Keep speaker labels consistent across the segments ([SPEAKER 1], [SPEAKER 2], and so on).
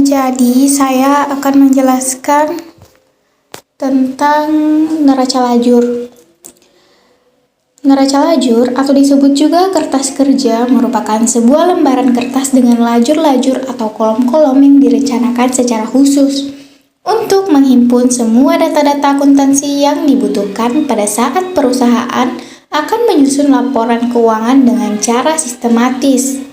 [SPEAKER 1] Jadi saya akan menjelaskan tentang neraca lajur. Neraca lajur atau disebut juga kertas kerja merupakan sebuah lembaran kertas dengan lajur-lajur atau kolom-kolom yang direncanakan secara khusus untuk menghimpun semua data-data akuntansi yang dibutuhkan pada saat perusahaan akan menyusun laporan keuangan dengan cara sistematis.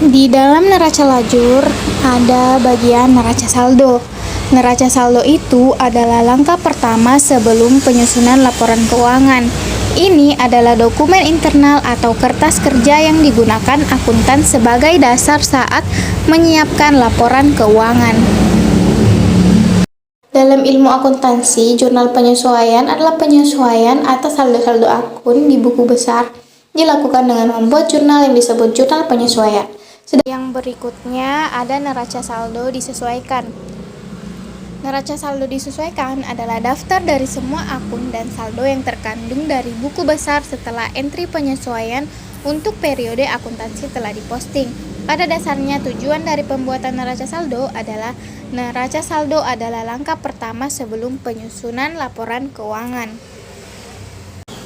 [SPEAKER 1] Di dalam neraca lajur ada bagian neraca saldo. Neraca saldo itu adalah langkah pertama sebelum penyusunan laporan keuangan. Ini adalah dokumen internal atau kertas kerja yang digunakan akuntan sebagai dasar saat menyiapkan laporan keuangan. Dalam ilmu akuntansi, jurnal penyesuaian adalah penyesuaian atas saldo-saldo akun di buku besar dilakukan dengan membuat jurnal yang disebut jurnal penyesuaian. Yang berikutnya ada neraca saldo disesuaikan. Neraca saldo disesuaikan adalah daftar dari semua akun dan saldo yang terkandung dari buku besar setelah entry penyesuaian untuk periode akuntansi telah diposting. Pada dasarnya tujuan dari pembuatan neraca saldo adalah langkah pertama sebelum penyusunan laporan keuangan.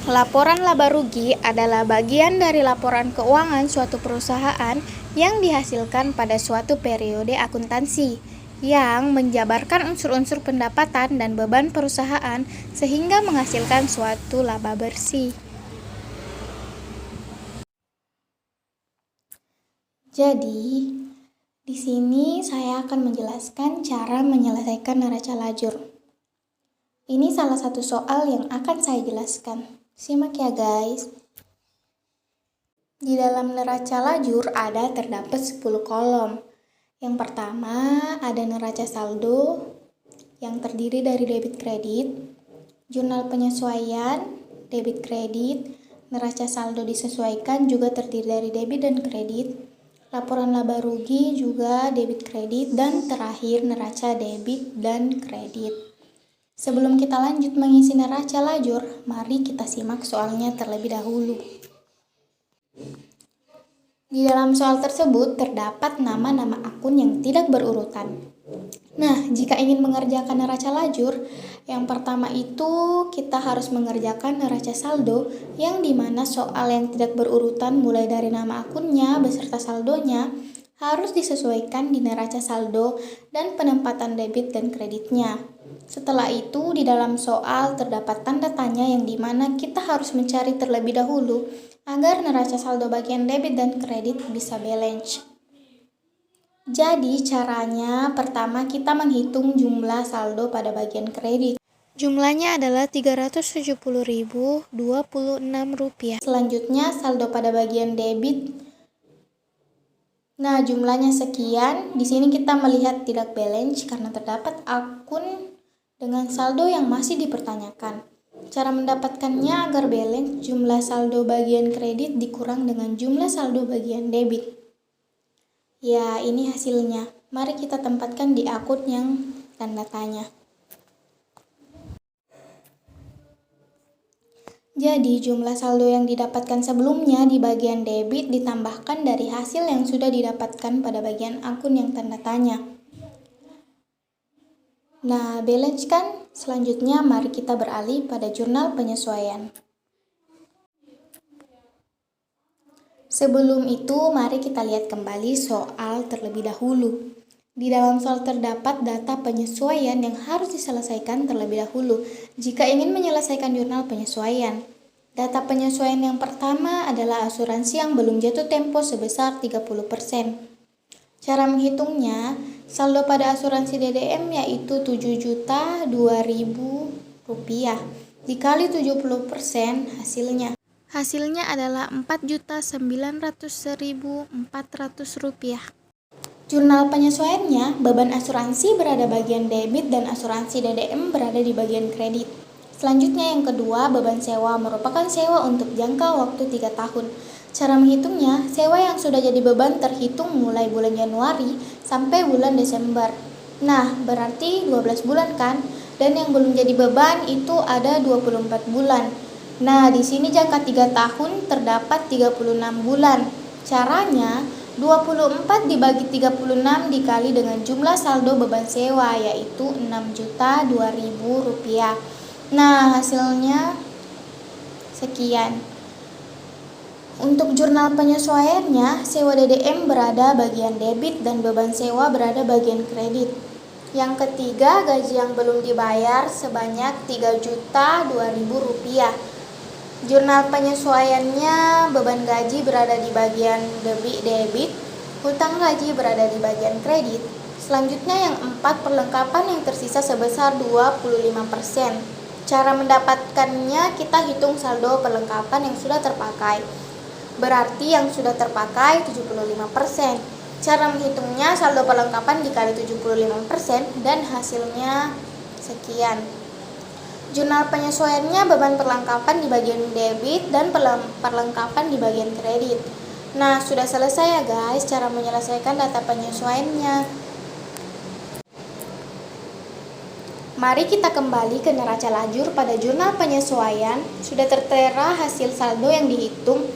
[SPEAKER 1] Laporan laba rugi adalah bagian dari laporan keuangan suatu perusahaan yang dihasilkan pada suatu periode akuntansi, yang menjabarkan unsur-unsur pendapatan dan beban perusahaan sehingga menghasilkan suatu laba bersih. Jadi, di sini saya akan menjelaskan cara menyelesaikan neraca lajur. Ini salah satu soal yang akan saya jelaskan. Simak ya guys. Di dalam neraca lajur terdapat 10 kolom. Yang pertama ada neraca saldo yang terdiri dari debit kredit, jurnal penyesuaian, debit kredit, neraca saldo disesuaikan juga terdiri dari debit dan kredit, laporan laba rugi juga debit kredit, dan terakhir neraca debit dan kredit. Sebelum kita lanjut mengisi neraca lajur, mari kita simak soalnya terlebih dahulu. Di dalam soal tersebut terdapat nama-nama akun yang tidak berurutan. Nah, jika ingin mengerjakan neraca lajur, yang pertama itu kita harus mengerjakan neraca saldo yang dimana soal yang tidak berurutan mulai dari nama akunnya beserta saldonya harus disesuaikan di neraca saldo dan penempatan debit dan kreditnya. Setelah itu, di dalam soal terdapat tanda tanya yang dimana kita harus mencari terlebih dahulu agar neraca saldo bagian debit dan kredit bisa balance. Jadi, caranya pertama kita menghitung jumlah saldo pada bagian kredit. Jumlahnya adalah Rp370.026. Selanjutnya, saldo pada bagian debit. Nah, jumlahnya sekian. Di sini kita melihat tidak balance karena terdapat akun dengan saldo yang masih dipertanyakan. Cara mendapatkannya agar balance, jumlah saldo bagian kredit dikurang dengan jumlah saldo bagian debit. Ya, ini hasilnya. Mari kita tempatkan di akun yang tanda tanya. Jadi, jumlah saldo yang didapatkan sebelumnya di bagian debit ditambahkan dari hasil yang sudah didapatkan pada bagian akun yang tanda tanya. Nah, balance kan? Selanjutnya mari kita beralih pada jurnal penyesuaian. Sebelum itu, mari kita lihat kembali soal terlebih dahulu. Di dalam soal terdapat data penyesuaian yang harus diselesaikan terlebih dahulu jika ingin menyelesaikan jurnal penyesuaian. Data penyesuaian yang pertama adalah asuransi yang belum jatuh tempo sebesar 30%. Cara menghitungnya, saldo pada asuransi DDM yaitu Rp7.002.000 dikali 70% hasilnya. Hasilnya adalah Rp4.900.400. Jurnal penyesuaiannya, beban asuransi berada bagian debit dan asuransi DDM berada di bagian kredit. Selanjutnya yang kedua, beban sewa merupakan sewa untuk jangka waktu 3 tahun. Cara menghitungnya, sewa yang sudah jadi beban terhitung mulai bulan Januari sampai bulan Desember. Nah, berarti 12 bulan kan? Dan yang belum jadi beban itu ada 24 bulan. Nah, di sini jangka 3 tahun terdapat 36 bulan. Caranya, 24 dibagi 36 dikali dengan jumlah saldo beban sewa, yaitu Rp6.002.000. Nah, hasilnya sekian. Untuk jurnal penyesuaiannya, sewa DDM berada bagian debit dan beban sewa berada bagian kredit. Yang ketiga, gaji yang belum dibayar sebanyak Rp3.002.000. Jurnal penyesuaiannya, beban gaji berada di bagian debit, hutang gaji berada di bagian kredit. Selanjutnya yang 4, perlengkapan yang tersisa sebesar 25%. Cara mendapatkannya, kita hitung saldo perlengkapan yang sudah terpakai. Berarti yang sudah terpakai 75%. Cara menghitungnya, saldo perlengkapan dikali 75% dan hasilnya sekian. Jurnal penyesuaiannya, beban perlengkapan di bagian debit dan perlengkapan di bagian kredit. Nah, sudah selesai ya guys cara menyelesaikan data penyesuaiannya. Mari kita kembali ke neraca lajur pada jurnal penyesuaian. Sudah tertera hasil saldo yang dihitung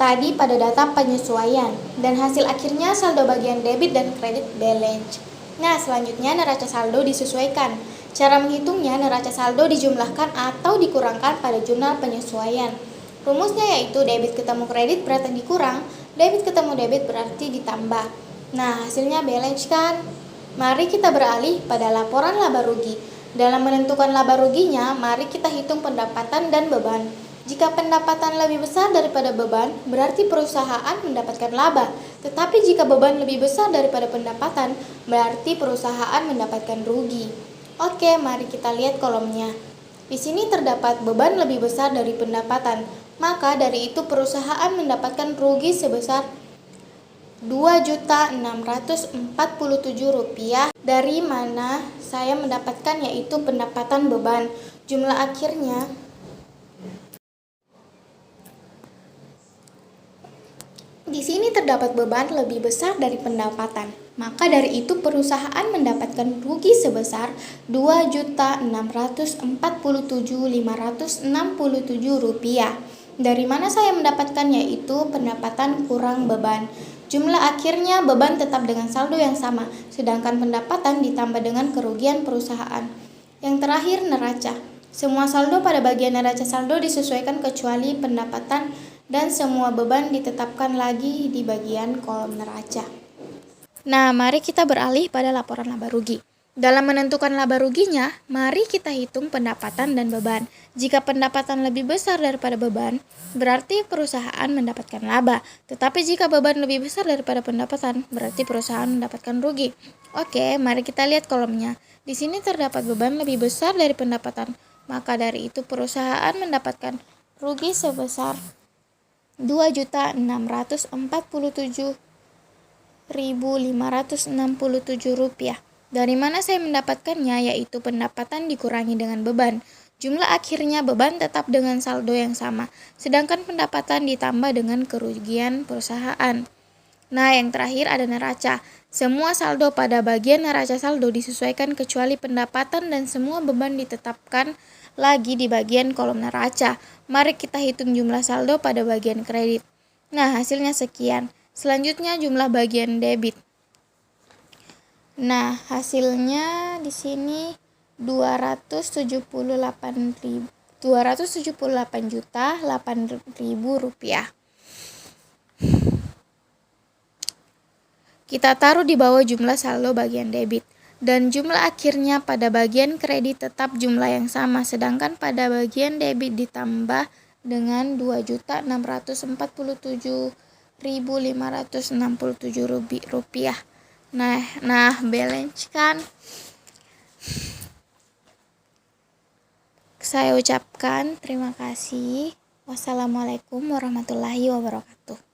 [SPEAKER 1] tadi pada data penyesuaian, dan hasil akhirnya saldo bagian debit dan kredit balance. Nah, selanjutnya neraca saldo disesuaikan. Cara menghitungnya, neraca saldo dijumlahkan atau dikurangkan pada jurnal penyesuaian. Rumusnya yaitu debit ketemu kredit berarti dikurang, debit ketemu debit berarti ditambah. Nah, hasilnya balance kan? Mari kita beralih pada laporan laba rugi. Dalam menentukan laba ruginya, mari kita hitung pendapatan dan beban. Jika pendapatan lebih besar daripada beban, berarti perusahaan mendapatkan laba. Tetapi jika beban lebih besar daripada pendapatan, berarti perusahaan mendapatkan rugi. Oke, mari kita lihat kolomnya. Di sini terdapat beban lebih besar dari pendapatan, maka dari itu perusahaan mendapatkan rugi sebesar Rp2.647. Dari mana saya mendapatkan, yaitu pendapatan beban. Jumlah akhirnya di sini terdapat beban lebih besar dari pendapatan, maka dari itu perusahaan mendapatkan rugi sebesar Rp2.647.567. Dari mana saya mendapatkan, yaitu pendapatan kurang beban. Jumlah akhirnya beban tetap dengan saldo yang sama, sedangkan pendapatan ditambah dengan kerugian perusahaan. Yang terakhir, neraca. Semua saldo pada bagian neraca saldo disesuaikan kecuali pendapatan, dan semua beban ditetapkan lagi di bagian kolom neraca. Nah, mari kita beralih pada laporan laba rugi. Dalam menentukan laba ruginya, mari kita hitung pendapatan dan beban. Jika pendapatan lebih besar daripada beban, berarti perusahaan mendapatkan laba. Tetapi jika beban lebih besar daripada pendapatan, berarti perusahaan mendapatkan rugi. Oke, mari kita lihat kolomnya. Di sini terdapat beban lebih besar dari pendapatan, maka dari itu perusahaan mendapatkan rugi sebesar Rp2.647.567. Dari mana saya mendapatkannya, yaitu pendapatan dikurangi dengan beban. Jumlah akhirnya beban tetap dengan saldo yang sama, sedangkan pendapatan ditambah dengan kerugian perusahaan. Nah, yang terakhir ada neraca. Semua saldo pada bagian neraca saldo disesuaikan kecuali pendapatan, dan semua beban ditetapkan lagi di bagian kolom neraca. Mari kita hitung jumlah saldo pada bagian kredit. Nah, hasilnya sekian. Selanjutnya jumlah bagian debit. Nah, hasilnya di sini Rp278.800.008.008. Kita taruh di bawah jumlah saldo bagian debit. Dan jumlah akhirnya pada bagian kredit tetap jumlah yang sama, sedangkan pada bagian debit ditambah dengan Rp2.647.567. Nah, balance kan. Saya ucapkan terima kasih. Wassalamualaikum warahmatullahi wabarakatuh.